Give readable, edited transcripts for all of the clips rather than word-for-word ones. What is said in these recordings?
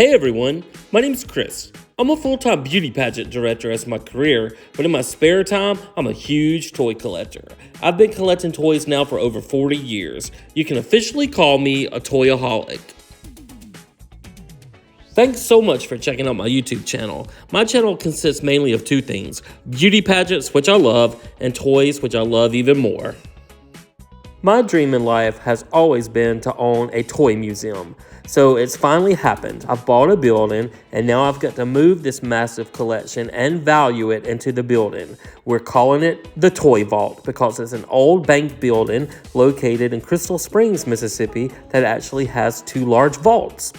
Hey everyone, my name's Chris. I'm a full-time beauty pageant director as my career, but in my spare time, I'm a huge toy collector. I've been collecting toys now for over 40 years. You can officially call me a toyaholic. Thanks so much for checking out my YouTube channel. My channel consists mainly of two things: beauty pageants, which I love, and toys, which I love even more. My dream in life has always been to own a toy museum. So it's finally happened. I've bought a building and now I've got to move this massive collection and value it into the building. We're calling it the Toy Vault because it's an old bank building located in Crystal Springs, Mississippi that actually has two large vaults.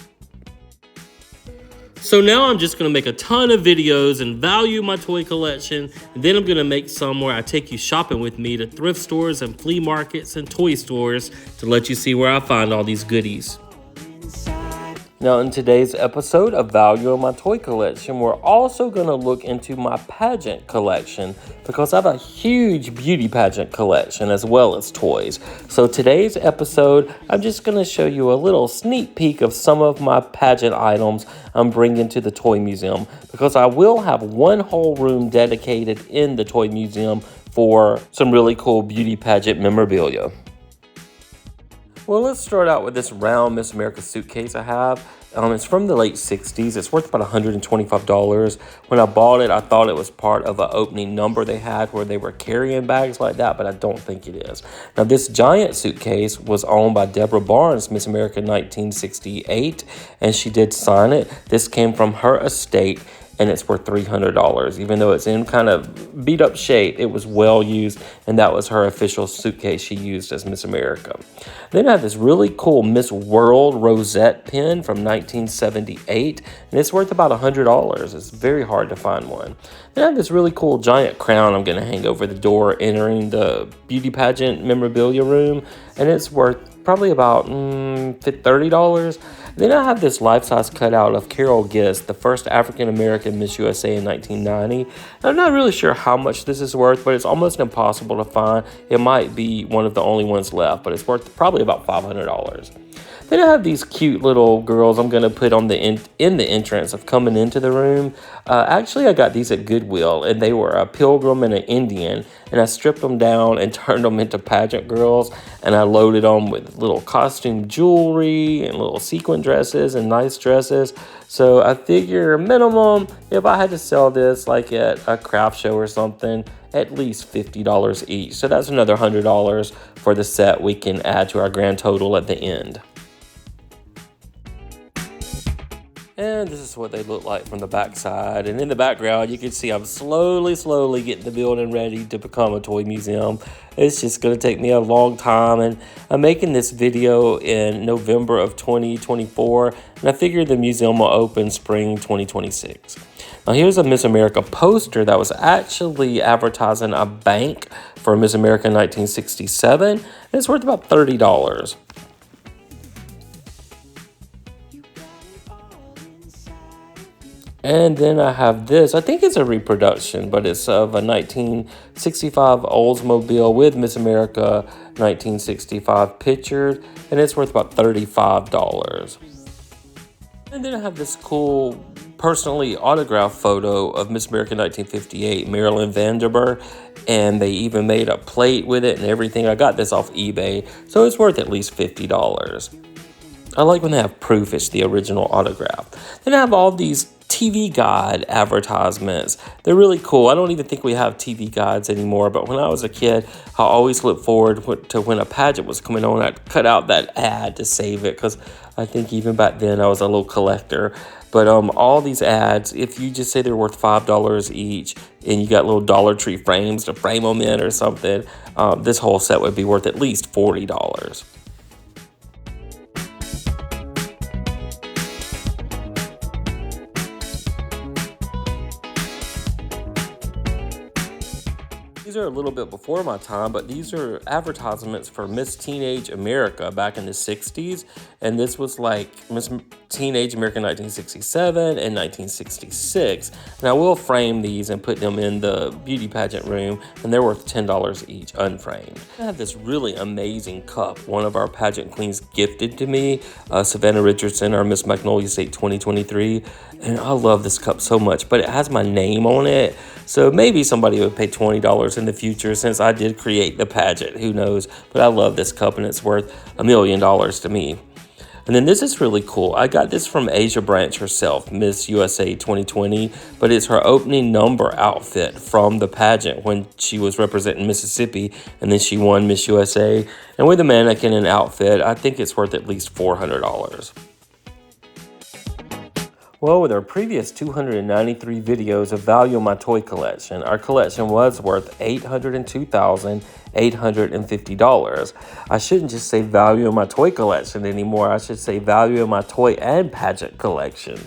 So now I'm just going to make a ton of videos and value my toy collection, and then I'm going to make some where I take you shopping with me to thrift stores and flea markets and toy stores to let you see where I find all these goodies. Now in today's episode of Value in My Toy Collection, we're also going to look into my pageant collection because I have a huge beauty pageant collection as well as toys. So today's episode, I'm just going to show you a little sneak peek of some of my pageant items I'm bringing to the Toy Museum because I will have one whole room dedicated in the Toy Museum for some really cool beauty pageant memorabilia. Well, let's start out with this round Miss America suitcase I have. It's from the late 60s. It's worth about $125. When I bought it, I thought it was part of an opening number they had where they were carrying bags like that, but I don't think it is. Now, this giant suitcase was owned by Deborah Barnes, Miss America 1968, and she did sign it. This came from her estate, and it's worth $300. Even though it's in kind of beat up shape, it was well used, and that was her official suitcase she used as Miss America. Then I have this really cool Miss World rosette pin from 1978, and it's worth about $100. It's very hard to find one. Then I have this really cool giant crown I'm going to hang over the door entering the beauty pageant memorabilia room, and it's worth probably about $30. Then I have this life-size cutout of Carol Gist, the first African-American Miss USA in 1990. I'm not really sure how much this is worth, but it's almost impossible to find. It might be one of the only ones left, but it's worth probably about $500. Then I have these cute little girls I'm going to put on in the entrance of coming into the room. Actually, I got these at Goodwill, and they were a pilgrim and an Indian, and I stripped them down and turned them into pageant girls, and I loaded them with little costume jewelry and little sequin dresses and nice dresses. So I figure minimum, if I had to sell this like at a craft show or something, at least $50 each. So that's another $100 for the set we can add to our grand total at the end. And this is what they look like from the backside. And in the background, you can see I'm slowly getting the building ready to become a toy museum. It's just going to take me a long time. And I'm making this video in November of 2024. And I figure the museum will open spring 2026. Now here's a Miss America poster that was actually advertising a bank for Miss America 1967. And it's worth about $30. And then I have this, I think it's a reproduction, but it's of a 1965 Oldsmobile with Miss America 1965 pictured, and it's worth about $35. And then I have this cool personally autographed photo of Miss America 1958, Marilyn Vanderburg, and they even made a plate with it and everything. I got this off eBay, so it's worth at least $50. I like when they have proof it's the original autograph. Then I have all these TV Guide advertisements. They're really cool. I don't even think we have TV Guides anymore, but when I was a kid, I always looked forward to when a pageant was coming on. I'd cut out that ad to save it because I think even back then I was a little collector. But all these ads, if you just say they're worth $5 each and you got little Dollar Tree frames to frame them in or something, this whole set would be worth at least $40. These are a little bit before my time, but these are advertisements for Miss Teenage America back in the 60s. And this was like Miss Teenage America 1967 and 1966. And I will frame these and put them in the beauty pageant room, and they're worth $10 each, unframed. I have this really amazing cup one of our pageant queens gifted to me, Savannah Richardson, our Miss Magnolia State 2023. And I love this cup so much, but it has my name on it. So maybe somebody would pay $20 in the future since I did create the pageant. Who knows? But I love this cup, and it's worth $1 million to me. And then this is really cool. I got this from Asia Branch herself, Miss USA 2020, but it's her opening number outfit from the pageant when she was representing Mississippi, and then she won Miss USA. And with a mannequin and outfit, I think it's worth at least $400. Well, with our previous 293 videos of value in my toy collection, our collection was worth $802,850. I shouldn't just say value in my toy collection anymore. I should say value in my toy and pageant collection.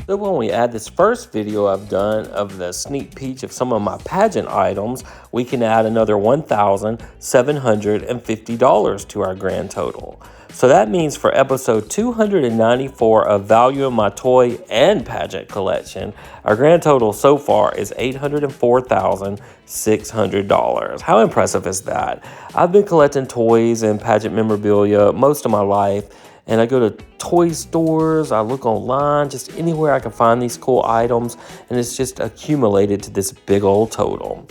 So when we add this first video I've done of the sneak peek of some of my pageant items, we can add another $1,750 to our grand total. So that means for episode 294 of Value in My Toy and Pageant Collection, our grand total so far is $804,600. How impressive is that? I've been collecting toys and pageant memorabilia most of my life, and I go to toy stores, I look online, just anywhere I can find these cool items, and it's just accumulated to this big old total.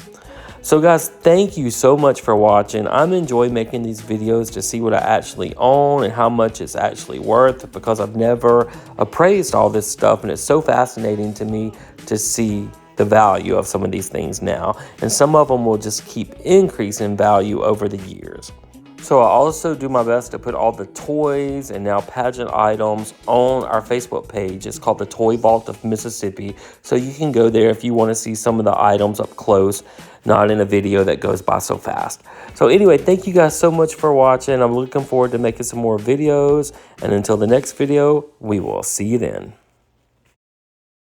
So guys, thank you so much for watching. I'm enjoying making these videos to see what I actually own and how much it's actually worth, because I've never appraised all this stuff, and it's so fascinating to me to see the value of some of these things now. And some of them will just keep increasing in value over the years. So I also do my best to put all the toys and now pageant items on our Facebook page. It's called the Toy Vault of Mississippi. So you can go there if you want to see some of the items up close, not in a video that goes by so fast. So anyway, thank you guys so much for watching. I'm looking forward to making some more videos. And until the next video, we will see you then.